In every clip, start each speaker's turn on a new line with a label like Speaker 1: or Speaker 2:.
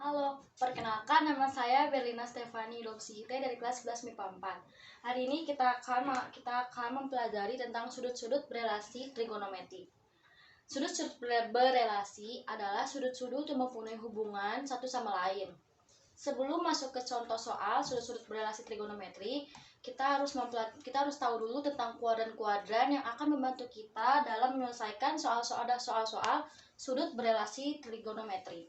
Speaker 1: Halo, perkenalkan nama saya Berlina Stefani Doksite dari kelas 11 MIPA 4. Hari ini kita akan mempelajari tentang sudut-sudut berelasi trigonometri. Sudut-sudut berelasi adalah sudut-sudut yang mempunyai hubungan satu sama lain. Sebelum masuk ke contoh soal sudut-sudut berelasi trigonometri, kita harus tahu dulu tentang kuadran-kuadran yang akan membantu kita dalam menyelesaikan soal-soal sudut berelasi trigonometri.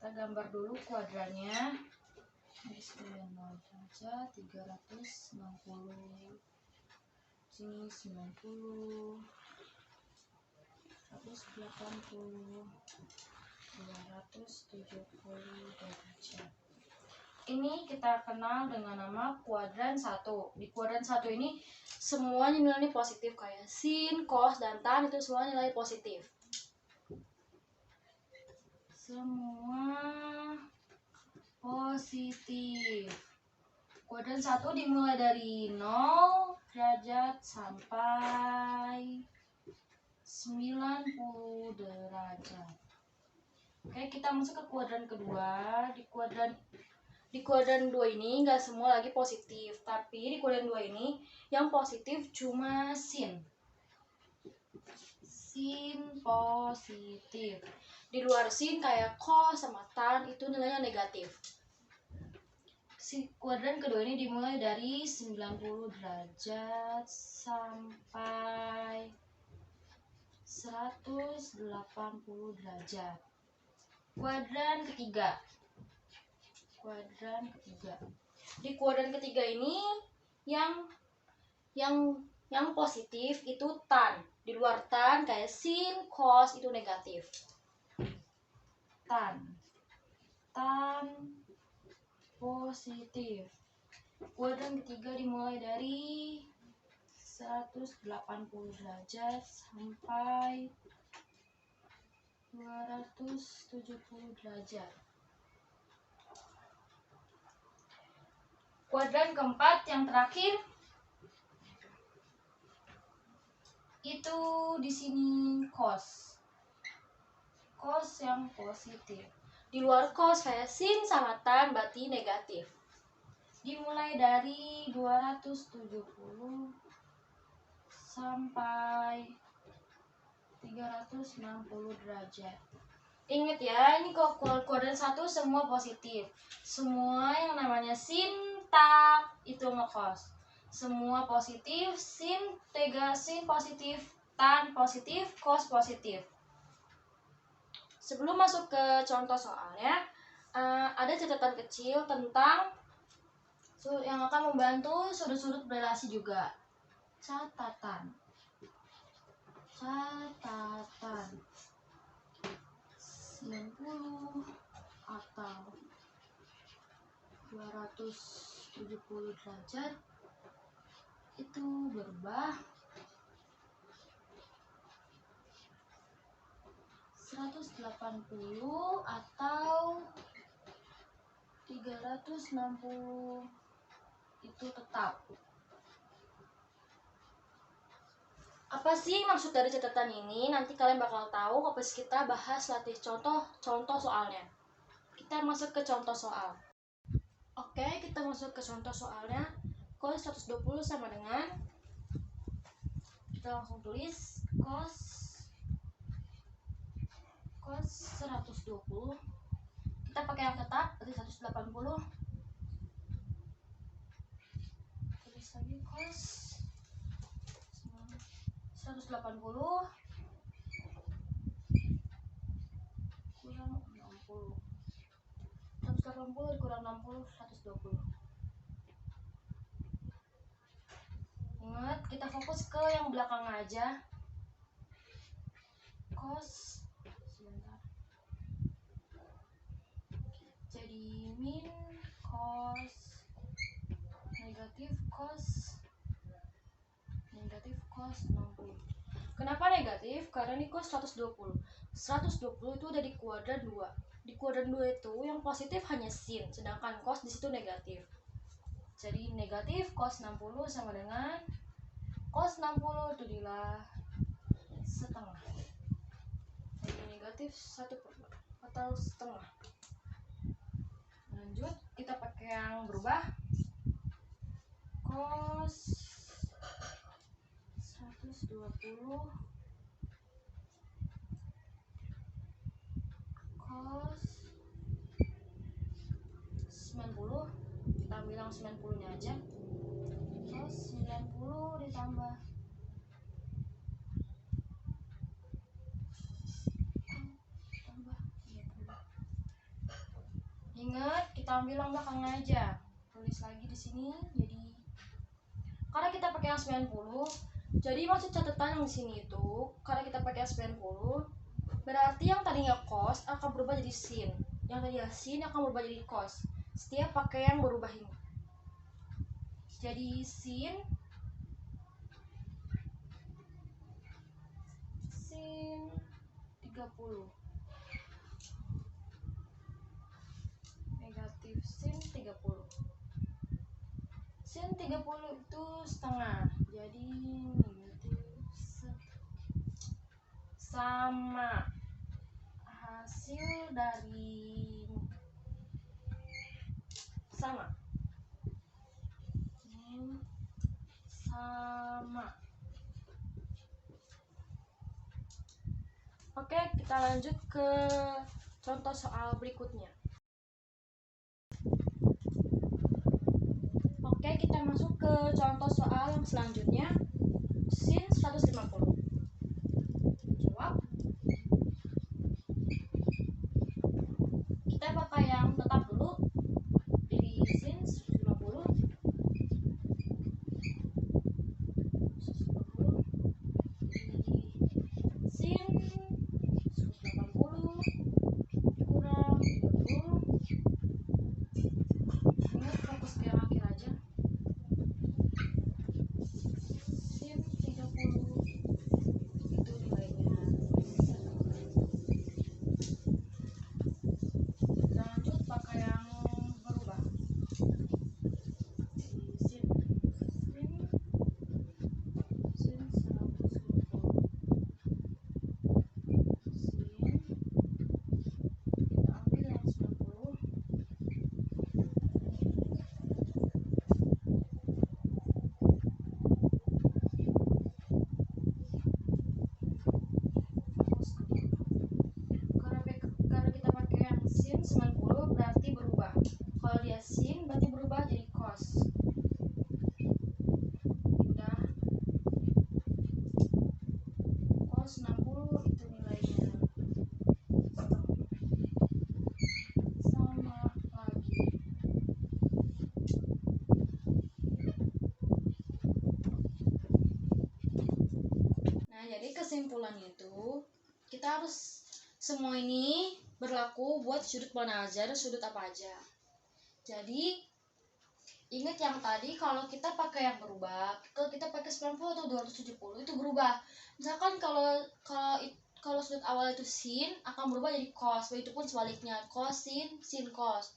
Speaker 1: Kita gambar dulu kuadrannya. Ini 90 derajat, 360. Sini 90, 180, 270 derajat. Ini kita kenal dengan nama kuadran 1. Di kuadran 1 ini semuanya nilainya positif, kayak sin, cos, dan tan itu semua nilai positif. Semua positif. Kuadran 1 dimulai dari 0 derajat sampai 90 derajat. Oke, kita masuk ke kuadran kedua. Di kuadran 2 ini nggak semua lagi positif, tapi di kuadran 2 ini yang positif cuma sin. Sin positif. Di luar sin kayak cos sama tan itu nilainya negatif. Kuadran kedua ini dimulai dari 90 derajat sampai 180 derajat. Kuadran ketiga. Di kuadran ketiga ini yang positif itu tan. Di luar tan kayak sin, cos itu negatif. Tan positif. Kuadran ketiga dimulai dari 180 derajat sampai 270 derajat. Kuadran keempat yang terakhir itu di sini cos yang positif. Di luar cos kayak sin sama tan berarti negatif. Dimulai dari 270 sampai 360 derajat. Ingat ya, ini kuadran 1 semua positif. Semua yang namanya sin, tan itu ngekos. Semua positif, sin positif, tan positif, cos positif. Sebelum masuk ke contoh soalnya, ada catatan kecil tentang yang akan membantu sudut-sudut berelasi juga. Catatan 90 atau 270 derajat itu berubah 180 atau 360 itu tetap. Apa sih maksud dari catatan ini? Nanti kalian bakal tahu pas kita bahas latih contoh soalnya. Kita masuk ke contoh soal. Oke, kita masuk ke contoh soalnya. Cos 120 sama dengan, kita langsung tulis cos 120. Kita pakai yang tetap dari 180. Tulis lagi cos 180 kurang 60. 180 kurang 60, 120. Ingat, kita fokus ke yang belakang aja. Cos sebentar. Jadi min cos negatif cos 60. Kenapa negatif? Karena ini cos 120. 120 itu ada di kuadran 2. Di kuadran 2 itu yang positif hanya sin, sedangkan cos di situ negatif. Jadi negatif cos 60 sama dengan cos 60 jadilah setengah. Jadi negatif 1/4. atau setengah. Lanjut, kita pakai yang berubah. Cos 120, cos 90, kita bilang 90 nya aja. Cos 90 ditambah tambah 30. Ingat, kita ambil yang belakangnya aja. Tulis lagi di sini. Jadi karena kita pakai yang 90, jadi maksud catatan yang di sini itu karena kita pakai yang 90, berarti yang tadinya cos akan berubah jadi sin. Yang tadinya sin akan berubah jadi cos. Setiap pakai yang berubah ini. Jadi sin 30 negatif sin 30. Sin 30 itu setengah. Jadi negatif sama hasil dari sama. Oke, kita lanjut ke contoh soal berikutnya. Oke, kita masuk ke contoh soal yang selanjutnya. Sin 150. Jawab. Kita pakai yang tetap dulu. Jadi sin 150. Sin 180 kurang 30. Ingat fokus ke yang akhir aja. Sin 30 itu nilainya. Lanjut pakai yang berubah. Sin 150. Kita ambil yang 90. Karena kita pakai yang sin 90 berarti berubah. Kalau dia sin berarti berubah jadi cos. Udah. Cos 60 itu nilainya sama lagi. Nah, jadi kesimpulannya itu kita harus semua ini berlaku buat sudut mana aja dan sudut apa aja. Jadi ingat yang tadi, kalau kita pakai yang berubah, kalau kita pakai 90 atau 270 itu berubah. Misalkan kalau sudut awal itu sin akan berubah jadi cos, begitu pun sebaliknya, cos sin cos.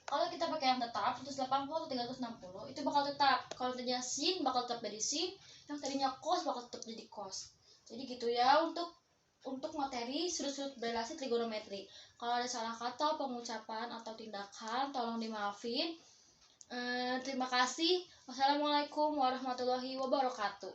Speaker 1: Kalau kita pakai yang tetap 180 atau 360 itu bakal tetap. Kalau tadinya sin bakal tetap jadi sin, yang tadinya cos bakal tetap jadi cos. Jadi gitu ya untuk materi sudut-sudut berelasi trigonometri. Kalau ada salah kata, pengucapan atau tindakan tolong dimaafin. Terima kasih. Wassalamualaikum warahmatullahi wabarakatuh.